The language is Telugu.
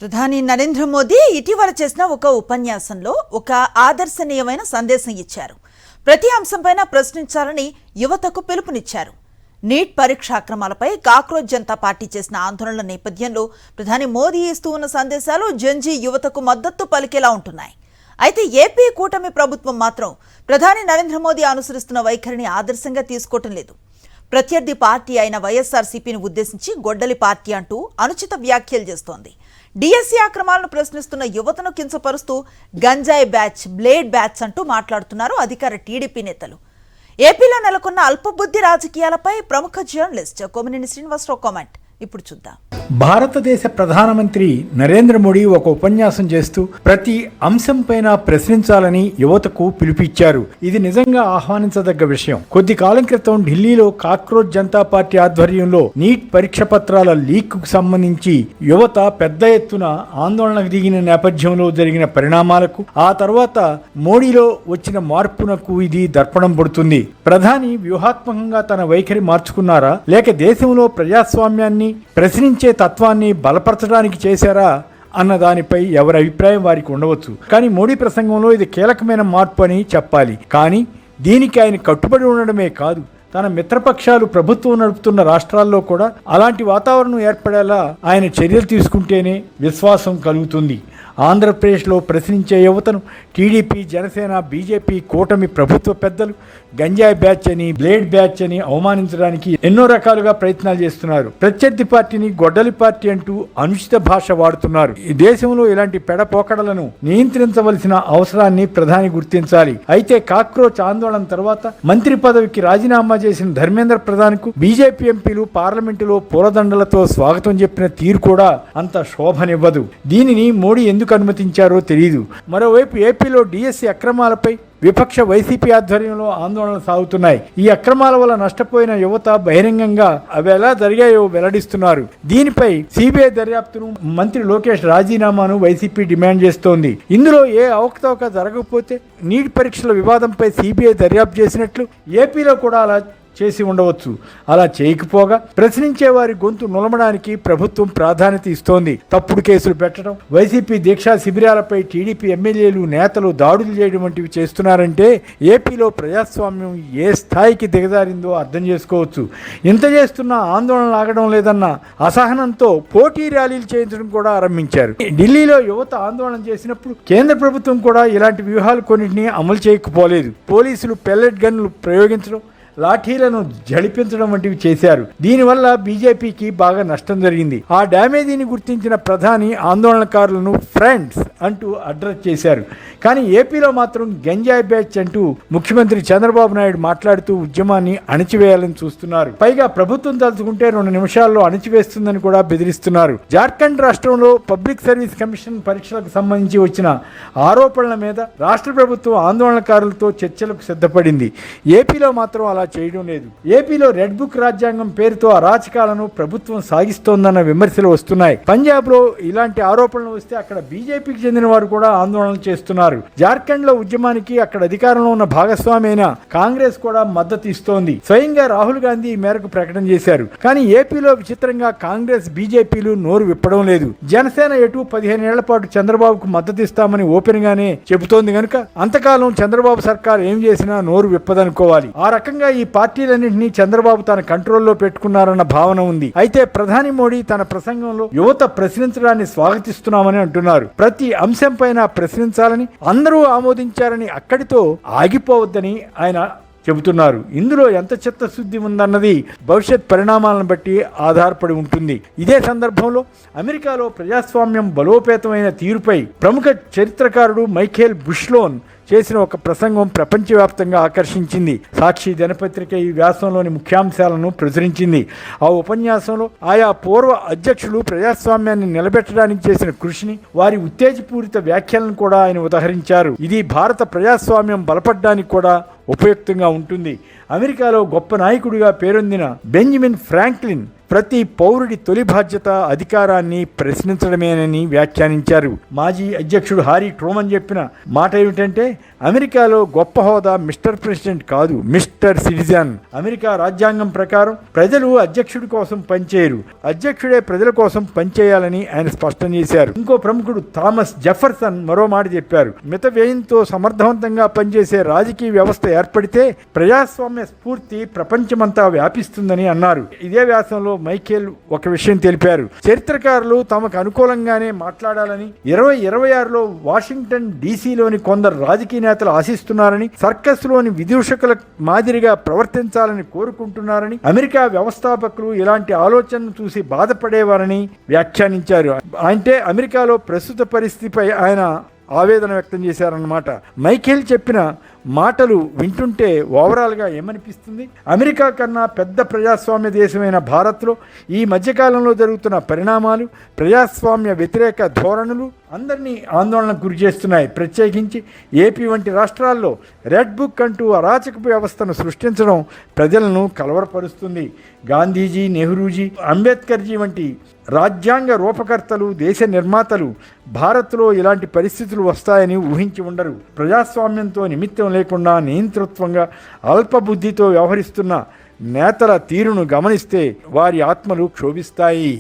ప్రధాని నరేంద్ర మోదీ ఇటీవల చేసిన ఒక ఉపన్యాసంలో ఒక ఆదర్శనీయమైన సందేశం ఇచ్చారు. ప్రతి అంశంపైన ప్రశ్నించాలని యువతకు పిలుపునిచ్చారు. నీట్ పరీక్ష అక్రమాలపై కాక్రోచ్ జనతా పార్టీ చేసిన ఆందోళనల నేపథ్యంలో ప్రధాని మోదీ ఇస్తూ ఉన్న సందేశాలు జంజీ యువతకు మద్దతు పలికేలా ఉంటున్నాయి. అయితే ఏపీ కూటమి ప్రభుత్వం మాత్రం ప్రధాని నరేంద్ర మోదీ అనుసరిస్తున్న వైఖరిని ఆదర్శంగా తీసుకోవటం లేదు. ప్రత్యర్థి పార్టీ అయిన వైఎస్ఆర్సీపీని ఉద్దేశించి గొడ్డలి పార్టీ అంటూ అనుచిత వ్యాఖ్యలు చేస్తోంది. డిఎస్సీ అక్రమాలను ప్రశ్నిస్తున్న యువతను కించపరుస్తూ గంజాయి బ్యాచ్, బ్లేడ్ బ్యాచ్ అంటూ మాట్లాడుతున్నారు అధికార టీడీపీ నేతలు. ఏపీలో నెలకొన్న అల్పబుద్ధి రాజకీయాలపై ప్రముఖ జర్నలిస్ట్ కొమ్మినేని శ్రీనివాసరావు కామెంట్ ఇప్పుడు చూద్దాం. భారతదేశ ప్రధానమంత్రి నరేంద్ర మోడీ ఒక ఉపన్యాసం చేస్తూ ప్రతి అంశంపైన ప్రశ్నించాలని యువతకు పిలుపిచ్చారు. ఇది నిజంగా ఆహ్వానించదగ్గ విషయం. కొద్ది కాలం క్రితం ఢిల్లీలో కాక్రోచ్ జనతా పార్టీ ఆధ్వర్యంలో నీట్ పరీక్ష పత్రాల లీక్ కు సంబంధించి యువత పెద్ద ఎత్తున ఆందోళనకు దిగిన నేపథ్యంలో జరిగిన పరిణామాలకు, ఆ తర్వాత మోడీలో వచ్చిన మార్పునకు ఇది దర్పణం పడుతుంది. ప్రధాని వ్యూహాత్మకంగా తన వైఖరి మార్చుకున్నారా, లేక దేశంలో ప్రజాస్వామ్యాన్ని ప్రశ్నించే తత్వాన్ని బలపరచడానికి చేశారా అన్న దానిపై ఎవరి అభిప్రాయం వారికి ఉండవచ్చు. కానీ మోడీ ప్రసంగంలో ఇది కీలకమైన మార్పు అని చెప్పాలి. కానీ దీనికి ఆయన కట్టుబడి ఉండడమే కాదు, తన మిత్రపక్షాలు ప్రభుత్వం నడుపుతున్న రాష్ట్రాల్లో కూడా అలాంటి వాతావరణం ఏర్పడేలా ఆయన చర్యలు తీసుకుంటేనే విశ్వాసం కలుగుతుంది. ఆంధ్రప్రదేశ్లో ప్రశ్నించే యువతను టీడీపీ, జనసేన, బీజేపీ కూటమి ప్రభుత్వ పెద్దలు గంజాయి బ్యాచ్ అని, బ్లేడ్ బ్యాచ్ అని అవమానించడానికి ఎన్నో రకాలుగా ప్రయత్నాలు చేస్తున్నారు. ప్రత్యర్థి పార్టీని గొడ్డలి పార్టీ అంటూ అనుచిత భాష వాడుతున్నారు. ఈ దేశంలో ఇలాంటి పెడపోకడలను నియంత్రించవలసిన అవసరాన్ని ప్రధాని గుర్తించాలి. అయితే కాక్రోచ్ ఆందోళన తర్వాత మంత్రి పదవికి రాజీనామా చేసిన ధర్మేంద్ర ప్రధాన్కు బీజేపీ ఎంపీలు పార్లమెంటులో పూలదండలతో స్వాగతం చెప్పిన తీరు కూడా అంత శోభనివ్వదు. దీనిని మోడీ ఎందుకు అనుమతించారో తెలియదు. మరోవైపు ఏపీలో డిఎస్సీ అక్రమాలపై విపక్ష వైసీపీ ఆధ్వర్యంలో ఆందోళనలు సాగుతున్నాయి. ఈ అక్రమాల వల్ల నష్టపోయిన యువత బహిరంగంగా అవి ఎలా జరిగాయో వెల్లడిస్తున్నారు. దీనిపై సిబిఐ దర్యాప్తును, మంత్రి లోకేష్ రాజీనామాను వైసీపీ డిమాండ్ చేస్తోంది. ఇందులో ఏ అవకతవక జరగకపోతే నీట్ పరీక్షల వివాదంపై సిబిఐ దర్యాప్తు చేసినట్లు ఏపీలో కూడా అలా చేసి ఉండవచ్చు. అలా చేయకపోగా ప్రశ్నించే వారి గొంతు నులమడానికి ప్రభుత్వం ప్రాధాన్యత ఇస్తోంది. తప్పుడు కేసులు పెట్టడం, వైసీపీ దీక్షా శిబిరాలపై టీడీపీ ఎమ్మెల్యేలు, నేతలు దాడులు చేయడం వంటివి చేస్తున్నారంటే ఏపీలో ప్రజాస్వామ్యం ఏ స్థాయికి దిగజారిందో అర్థం చేసుకోవచ్చు. ఇంత చేస్తున్న ఆందోళనలు ఆగడం లేదన్న అసహనంతో పోటీ ర్యాలీలు చేయించడం కూడా ఆరంభించారు. ఢిల్లీలో యువత ఆందోళన చేసినప్పుడు కేంద్ర ప్రభుత్వం కూడా ఇలాంటి వ్యూహాలు కొన్నింటినీ అమలు చేయకపోలేదు. పోలీసులు పెల్లెట్ గన్లు ప్రయోగించడం, లాఠీలను జడిపించడం వంటివి చేశారు. దీనివల్ల బీజేపీకి బాగా నష్టం జరిగింది. ఆ డ్యామేజీని గుర్తించిన ప్రధాని ఆందోళనకారులను ఫ్రెండ్స్ అంటూ అడ్రస్ చేశారు. కానీ ఏపీలో మాత్రం గంజాయి బ్యాచ్ అంటూ ముఖ్యమంత్రి చంద్రబాబు నాయుడు మాట్లాడుతూ ఉద్యమాన్ని అణచివేయాలని చూస్తున్నారు. పైగా ప్రభుత్వం తలుచుకుంటే 2 నిమిషాల్లో అణచివేస్తుందని కూడా బెదిరిస్తున్నారు. జార్ఖండ్ రాష్ట్రంలో పబ్లిక్ సర్వీస్ కమిషన్ పరీక్షలకు సంబంధించి వచ్చిన ఆరోపణల మీద రాష్ట్ర ప్రభుత్వం ఆందోళనకారులతో చర్చలకు సిద్ధపడింది. ఏపీలో మాత్రం అలా చేయడం లేదు. ఏపీలో రెడ్ బుక్ రాజ్యాంగం పేరుతో అరాచకాలను ప్రభుత్వం సాగిస్తోందన్న విమర్శలు వస్తున్నాయి. పంజాబ్ లో ఇలాంటి ఆరోపణలు వస్తే అక్కడ బీజేపీకి చెందిన వారు కూడా ఆందోళనలు చేస్తున్నారు. జార్ఖండ్ లో ఉద్యమానికి అక్కడ అధికారంలో ఉన్న భాగస్వామి అయిన కాంగ్రెస్ కూడా మద్దతు ఇస్తోంది. స్వయంగా రాహుల్ గాంధీ ఈ మేరకు ప్రకటన చేశారు. కానీ ఏపీలో విచిత్రంగా కాంగ్రెస్, బీజేపీలు నోరు విప్పడం లేదు. జనసేన ఎటు 15 ఏళ్ల పాటు చంద్రబాబుకు మద్దతు ఇస్తామని ఓపెన్ గానే చెబుతోంది కనుక అంతకాలం చంద్రబాబు సర్కార్ ఏం చేసినా నోరు విప్పదనుకోవాలి. ఆ రకంగా ఈ పార్టీలన్నింటినీ చంద్రబాబు తన కంట్రోల్లో పెట్టుకున్నారన్న భావన ఉంది. అయితే ప్రధాని మోడీ తన ప్రసంగంలో యువత ప్రశ్నించడాన్ని స్వాగతిస్తున్నామని అంటున్నారు. ప్రతి అంశంపైన ప్రశ్నించాలని, అందరూ ఆమోదించారని అక్కడితో ఆగిపోవద్దని ఆయన చెబుతున్నారు. ఇందులో ఎంత చిత్తశుద్ధి ఉందన్నది భవిష్యత్ పరిణామాలను బట్టి ఆధారపడి ఉంటుంది. ఇదే సందర్భంలో అమెరికాలో ప్రజాస్వామ్యం బలోపేతమైన తీరుపై ప్రముఖ చరిత్రకారుడు మైఖేల్ బుష్లోన్ చేసిన ఒక ప్రసంగం ప్రపంచవ్యాప్తంగా ఆకర్షించింది. సాక్షి దినపత్రిక ఈ వ్యాసంలోని ముఖ్యాంశాలను ప్రచురించింది. ఆ ఉపన్యాసంలో ఆయా పూర్వ అధ్యక్షులు ప్రజాస్వామ్యాన్ని నిలబెట్టడానికి చేసిన కృషిని, వారి ఉత్తేజపూరిత వ్యాఖ్యలను కూడా ఆయన ఉదహరించారు. ఇది భారత ప్రజాస్వామ్యం బలపడడానికి కూడా ఉపయుక్తంగా ఉంటుంది. అమెరికాలో గొప్ప నాయకుడిగా పేరొందిన బెంజమిన్ ఫ్రాంక్లిన్ ప్రతి పౌరుడి తొలి బాధ్యత అధికారాన్ని ప్రశ్నించడమేనని వ్యాఖ్యానించారు. మాజీ అధ్యక్షుడు హారీ ట్రూమన్ చెప్పిన మాట ఏమిటంటే, అమెరికాలో గొప్ప హోదా మిస్టర్ ప్రెసిడెంట్ కాదు, మిస్టర్ సిటిజన్. అమెరికా రాజ్యాంగం ప్రకారం ప్రజలు అధ్యక్షుడి కోసం పనిచేయరు, అధ్యక్షుడే ప్రజల కోసం పనిచేయాలని ఆయన స్పష్టం చేశారు. ఇంకో ప్రముఖుడు థామస్ జెఫర్సన్ మరో మాట చెప్పారు. మిత వ్యయంతో సమర్థవంతంగా పనిచేసే రాజకీయ వ్యవస్థ ఏర్పడితే ప్రజాస్వామ్య స్ఫూర్తి ప్రపంచమంతా వ్యాపిస్తుందని అన్నారు. ఇదే వ్యాసంలో మైఖేల్ ఒక విషయం తెలిపారు. చరిత్రకారులు తమకు అనుకూలంగానే మాట్లాడాలని 2026లో వాషింగ్టన్ డీసీలోని కొందరు రాజకీయ నేతలు ఆశిస్తున్నారని, సర్కస్లోని విదూషకుల మాదిరిగా ప్రవర్తించాలని కోరుకుంటున్నారని, అమెరికా వ్యవస్థాపకులు ఇలాంటి ఆలోచనను చూసి బాధపడేవారని వ్యాఖ్యానించారు. అంటే అమెరికాలో ప్రస్తుత పరిస్థితిపై ఆయన ఆవేదన వ్యక్తం చేశారన్నమాట. మైఖేల్ చెప్పిన మాటలు వింటుంటే ఓవరాల్గా ఏమనిపిస్తుంది? అమెరికా కన్నా పెద్ద ప్రజాస్వామ్య దేశమైన భారత్లో ఈ మధ్యకాలంలో జరుగుతున్న పరిణామాలు, ప్రజాస్వామ్య వ్యతిరేక ధోరణులు అందరినీ ఆందోళనకు గురి చేస్తున్నాయి. ప్రత్యేకించి ఏపీ వంటి రాష్ట్రాల్లో రెడ్ బుక్ అంటూ అరాచకపు వ్యవస్థను సృష్టించడం ప్రజలను కలవరపరుస్తుంది. గాంధీజీ, నెహ్రూజీ, అంబేద్కర్జీ వంటి రాజ్యాంగ రూపకర్తలు, దేశ నిర్మాతలు భారత్లో ఇలాంటి పరిస్థితులు వస్తాయని ఊహించి ఉండరు. ప్రజాస్వామ్యంతో నిమిత్తం లేకుండా నియంతృత్వంగా అల్పబుద్ధితో వ్యవహరిస్తున్న నేతల తీరును గమనిస్తే వారి ఆత్మలు క్షోభిస్తాయి.